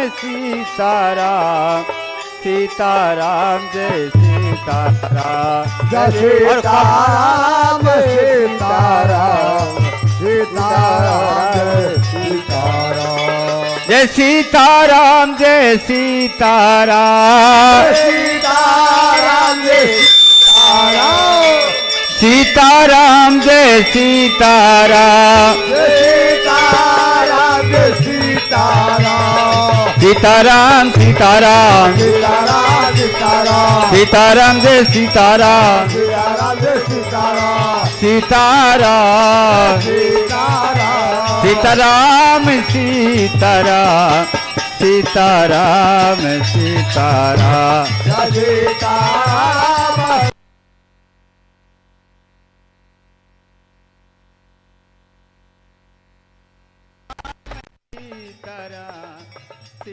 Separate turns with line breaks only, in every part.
Sitaram Sitaram Jai Sitaram
Jai Sitaram Sitaram Sitaram Jai Sitaram
Jai Sitaram Jai Sitaram
Sitaram Jai Sitaram
Sitaram Jai Sitaram
Sitaram Jai Sitaram
Sitaram Sitaram
Sitaram
Sitaram
Sitaram
Jai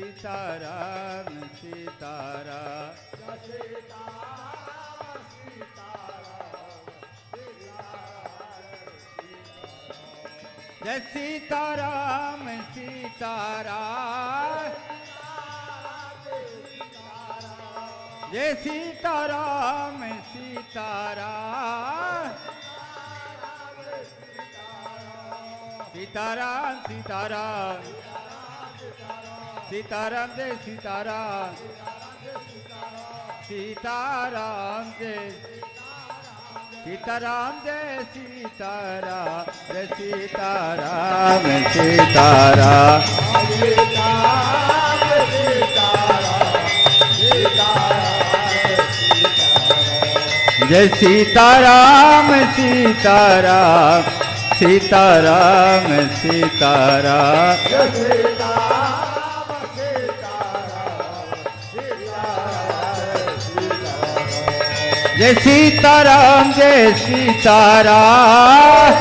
Sitaram
Sitaram Jai Sitaram
Sitaram Sitaram Sitaram Sitaram
Jai Sitaram
Sitaram Sitaram Jai Sitaram Sitaram Jai Sitaram Sitaram Sitaram Sitaram Sitaram Jai Sitaram Sitaram Jai Sitaram Jai Sitaram Jai Sitaram Sitaram Jai Sitaram Sitaram Sitaram Sitaram Jai Sitaram Jai Sitaram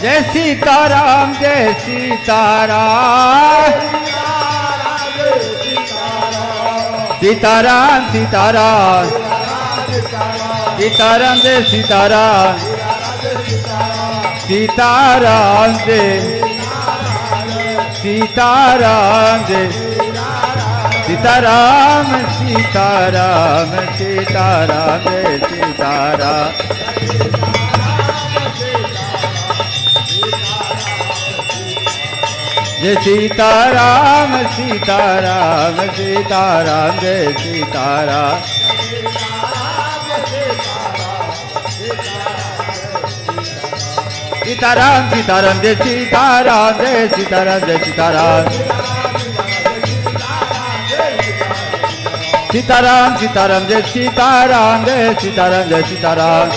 Jai Sitaram Jai Sitaram Sitaram Sitaram Sitaram Jai Sitaram Sitaram Jai Sitaram Jai Sitaram Sitaram Sitaram Jai Sitaram Jai Sitaram Sitaram Sitaram Jai Sitaram Sitaram Sitaram Jai Sitaram Jai Sitaram Jai Sitaram Sitaram Sitaram Jai Sitaram Jai Sitaram Jai Sitaram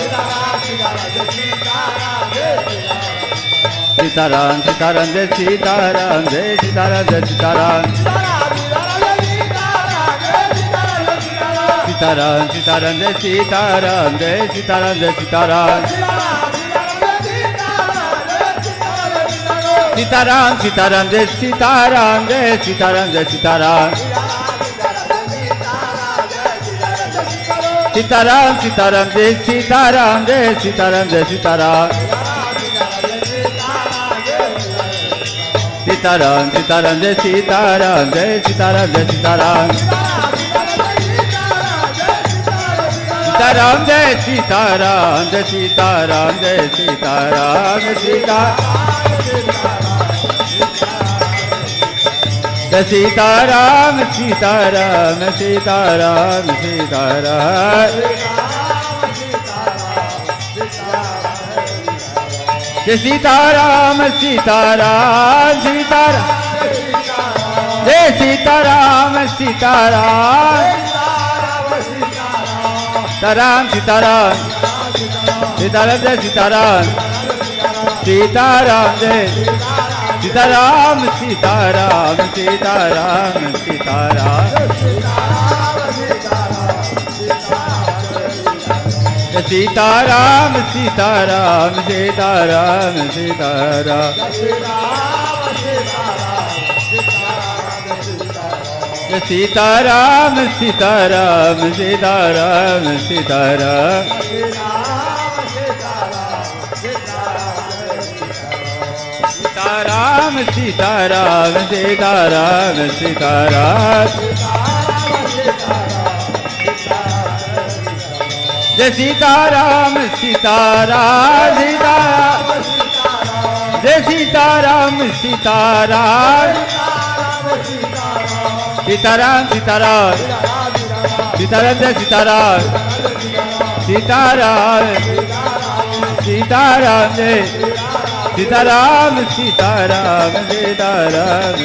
Sitaram Sitaram Jai Sitaram Jai Sitaram Jai Sitaram Sitaram Sitaram Jai Sitaram Jai Sitaram Jai Sitaram Sitaram Sitaram Jai Sitaram Jai Sitaram Jai Sitaram Sitaram Sitaram Jai Sitaram Jai Sitaram Jai Sitaram Sitaram Sitaram Jai Sitaram Jai Sitaram Jai Sitaram Sitaram Jai Sitaram Jai Sitaram Jai Sitaram Jai Sitaram Sitaram Sitaram Sitaram Jai Sitaram Sitaram Sitaram Jai Sitaram Sitaram Sitaram Sitaram Sitaram Jai Sitaram Sitaram Jai Sitaram Sitaram Sitaram Sitaram Sitaram Sitaram Sitaram Sitaram Sitaram Sitaram Sitaram Sitaram Sitaram Sitaram Sitaram Sitaram Sitaram Jai Sitaram Sitaram Sitaram Jai Sitaram Sitaram Sitaram Sitaram Sitaram Jai Sitaram Sitaram Sitaram Jai Sitaram Sitaram Sitaram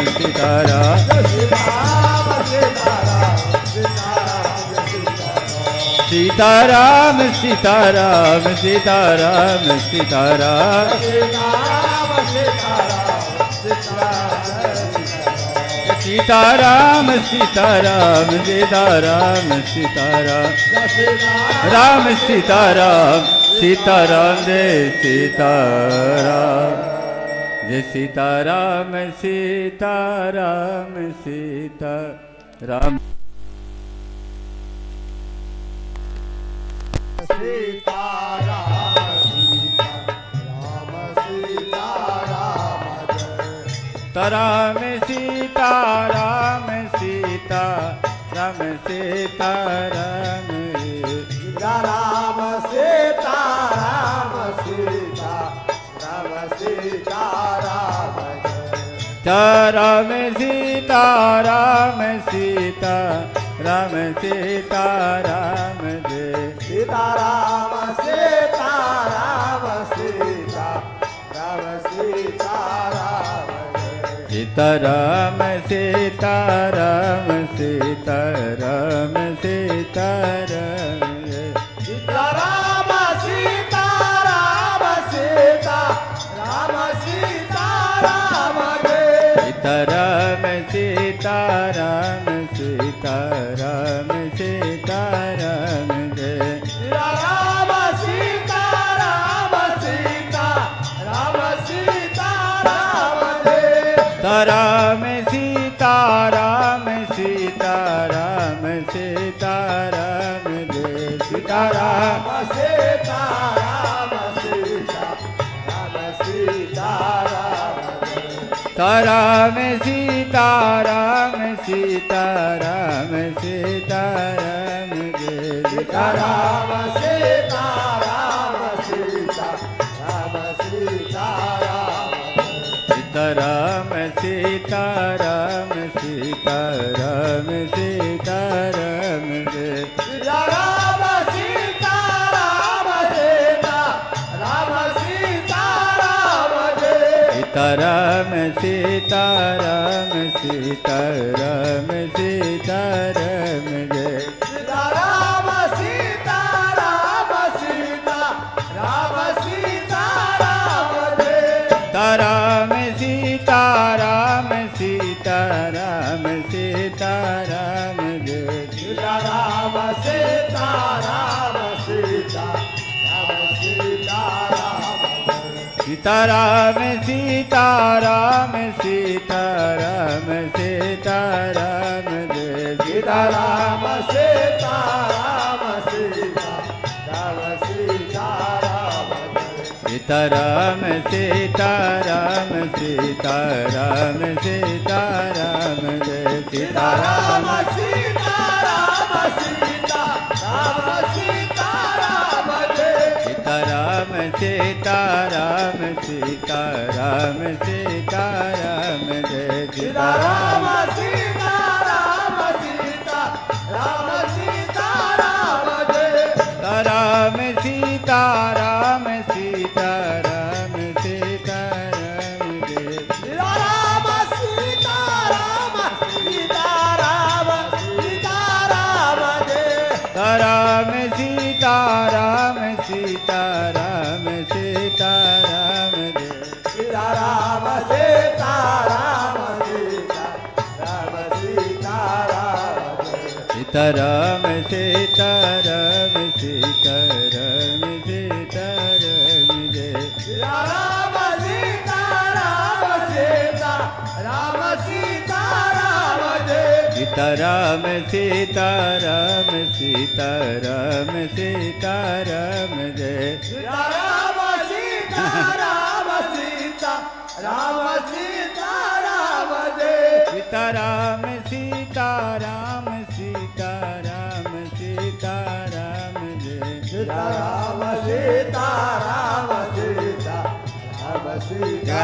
Sitaram Sitaram Sitaram Sitaram Sitaram Sitaram Sitaram Sitaram Sitaram Ram Sitaram Sitaram Jai Sitaram Jai Sitaram Sitaram Sitaram Ram Sitaram Sitaram Sitaram
Ram Sitaram Sitaram Sitaram
Ram Sitaram Sitaram Sitaram Jai
Sitaram Sitaram Sitaram Sitaram
Sitaram Sitaram Sitaram Sitaram
Sitaram Sitaram Sitaram Sitaram
Sitaram Sitaram Sitaram Sitaram Jai
Ram Sitaram Sitaram Sitaram
Ram Sitaram Sitaram Sitaram Jai Sitaram
Sitaram Sitaram Sitaram
Ram Sitaram Sitaram Sitaram Jai
Sitaram Sitaram Sitaram Sitaram
Sitaram Sitaram Sitaram Sitaram Jai
Ram Sitaram Sitaram Sitaram
Sitaram Sitaram Sitaram Sitaram Jai
Ram Sitaram Sitaram Sitaram
Ram Sitaram Sitaram Sitaram Jai
Ram Sitaram Sitaram Sitaram
Sitaram Sitaram Sitaram Sitaram Jai Sitaram
Sitaram Sitaram Sitaram Sitaram
Sitaram Sitaram Sitaram Sitaram Jai Sitaram
Sitaram Sitaram Sitaram
Sitaram Sitaram Sitaram Sitaram Jai
Sitaram
Sitaram
Sitaram Sitaram
Ram Sitaram Sitaram Sitaram Jai
Ram Sitaram Sitaram Sitaram
Ram Sitaram Sitaram Sitaram Jai
Sitaram Sitaram Sitaram Sitaram
Sitaram Sitaram Sitaram Sitaram Jai
Ram Sitaram Sitaram Sitaram
Sitaram Sitaram Sitaram Sitaram Jai
Ram Sitaram Sitaram Ram Sita Ram Jai
Sitaram Sitaram Sitaram Sitaram Jai
Sita Ram Sita Ram Sita Ram Sita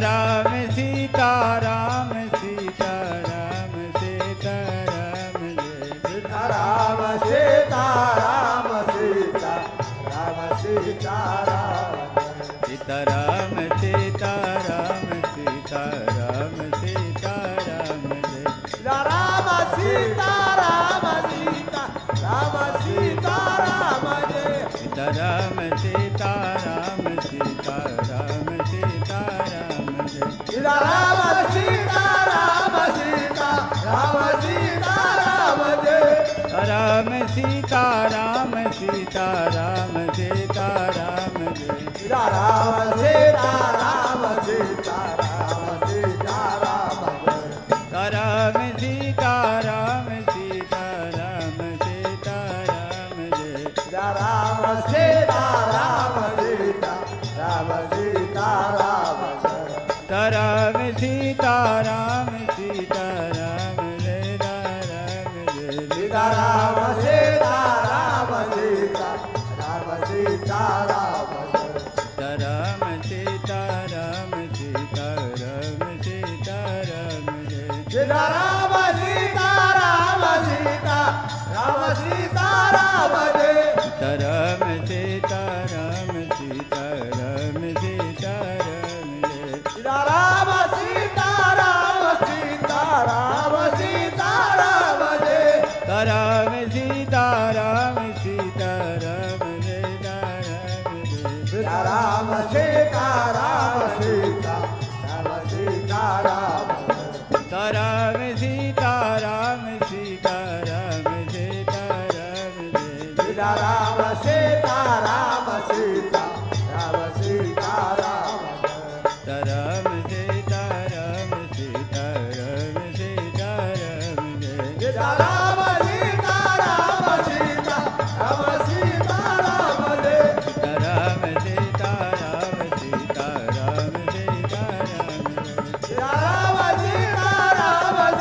Ram
Sitaram Sitaram Sitaram Sitaram Jai
Sita Ram Sita Ram Sita Ram Sita Ram
Sitaram Sitaram Sitaram Sitaram Jai
Ram Sita Ram Sita Ram Sita Ram Jai
Sitaram Sitaram Sitaram Sitaram Jai
Ram Sita Ram Sita Ram Sita Ram Jai
Ram Sitaram Sitaram Sitaram Jai
Ram Sita Ram Sita Ram Sita Ram Jai
Ram Sitaram Sitaram Sitaram Jai
Ram Sita Ram Sita Ram Sita Ram Jai
Ram Sitaram Sitaram Jai Ram Jai
Sita Ram Sita Ram Sita Ram Sita Ram Jai
Ram Sitaram Sitaram Sitaram Jai
Sita Ram Sita Ram Sita Ram Sita Ram Jai
Ram Sitaram Sitaram Sitaram Jai
Sita Ram Sita Ram Sita Ram Sita Ram Jai
Ram Sitaram Sitaram Sitaram Jai
Sita Ram Sita Ram Sita Ram Sita Ram
Ram Sitaram Sitaram Sitaram Jai
Sita Ram Sita Ram Sita Ram Sita Ram
Ram Sitaram Sitaram Sitaram Jai
Sita Ram Sita Ram Sita Ram Sita Ram Jai
Ram Sitaram Sitaram Sitaram Jai
Sita Ram Sita Ram Sita Ram Sita Ram Jai
Sitaram Sitaram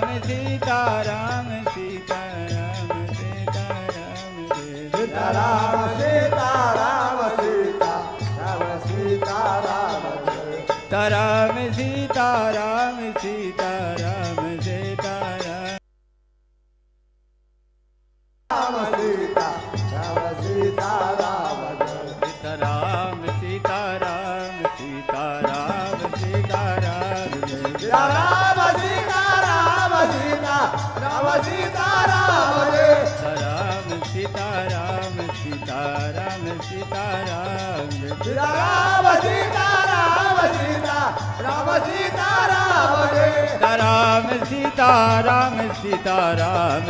Sitaram Sitaram Jai
Sita Ram Sita Ram Sita Ram Sita Ram Jai
Ram Sitaram Sitaram Sitaram
Ram Sita Ram Sita Ram Jai
Sitaram Sitaram Sitaram Sitaram Jai
Sita Ram Sita Ram Sita Ram Sita Ram Jai
Ram Sitaram Sitaram Sitaram Jai
Sita Ram Sita Ram Sita Ram Sita Ram Jai
Ram Sitaram Sitaram Sitaram Jai
Sita Ram Sita Ram Sita Ram Sita Ram Jai
Ram Sitaram Sitaram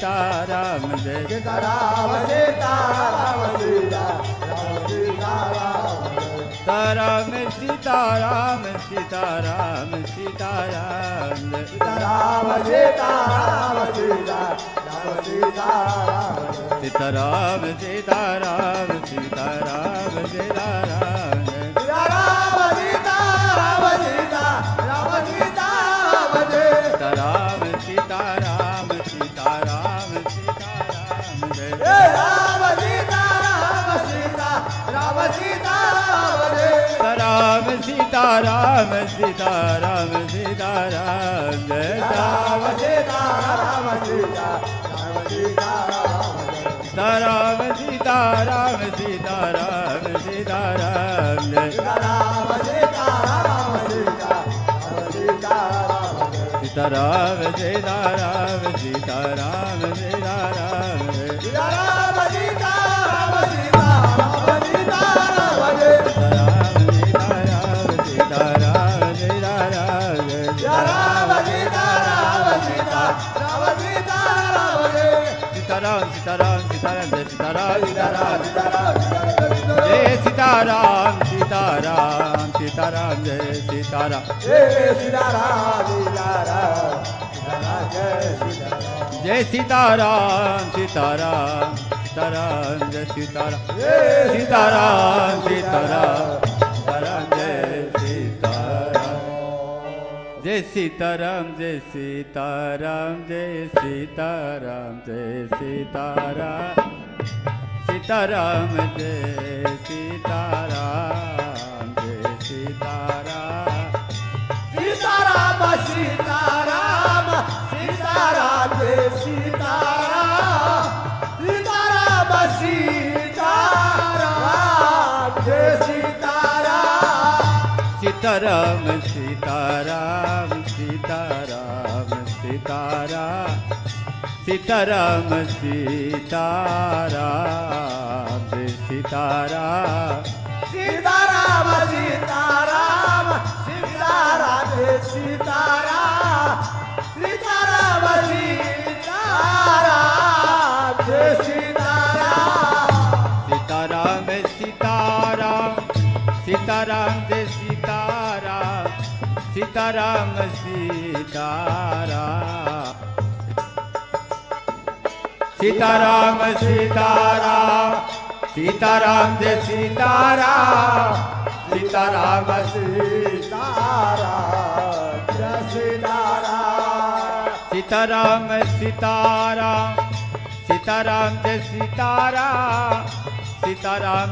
Sitaram Jai
Sita Ram Sita Ram Sita Ram Sita Ram Jai
Sitaram Sitaram Sitaram Sitaram Jai
Sita Ram Sita Ram Sita Ram Sita Ram Jai
Ram Sitaram Sitaram Sitaram Jai
Ram Sita Ram Sita Ram Sita Ram Jai
Ram Sitaram Sitaram Sitaram Jai
Ram Sita Ram Sita Ram Sita Ram Jai
Ram Sitaram Sitaram Sitaram Jai
Ram Sita Ram Sita Ram Sita Ram Jai
Sitaram Sitaram Sitaram Sitaram Jai
Ram Sita Ram Sita Ram Sita Ram Jai
Ram Sitaram Sitaram Sitaram Jai
Ram Sita Ram Sita Ram Sita Ram Jai
Sitaram Sitaram Sitaram Jai Sitaram Sitaram
Sitaram
Jai Sitaram Sitaram Sitaram Jai Sitaram
Jai Sitaram Sitaram Sitaram Jai Sitaram
Jai Sitaram Sitaram Sitaram Jai Sitaram
Jai
Sitaram Sitaram Sitaram Jai Sitaram Jai Sitaram Jai Sitaram Jai Sitaram Sitaram Jai Sitaram Jai Sitaram
Sitaram Sitaram Sitaram Jai Sitaram Sitaram Sitaram Jai Sitaram
Sitaram Sitaram Sitaram Sitaram Sitaram Sitaram Jai Sitaram
Sitaram Sitaram Sitaram Jai Sitaram Sitaram Sitaram Jai Sitaram
Sitaram Sitaram Sitaram Jai Sitaram Sitaram Sitaram Sitaram Sitaram Sitaram Jai Sitaram Sitaram
Sitaram Jai Sitaram
Sitaram Sitaram Sitaram Jai Sitaram Sitaram Sitaram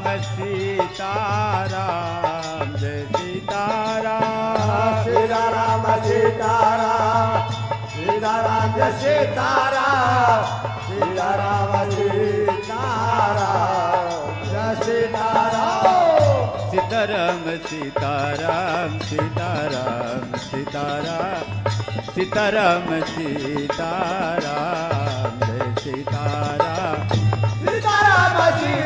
Jai Sitaram
Sitaram Sitaram Sitaram Jai Sitaram Sitaram Sitaram Jai Sitaram
Sitaram Sitaram Sitaram Sitaram Sitaram Sitaram Jai Sitaram
Sitaram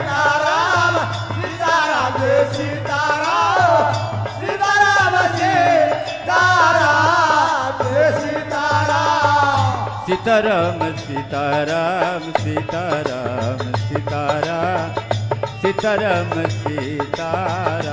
Sitaram Sitaram Jai Sitaram Sitaram Sitaram Jai Sitaram
Sitaram Sitaram Sitaram Sitaram Sitaram Sitaram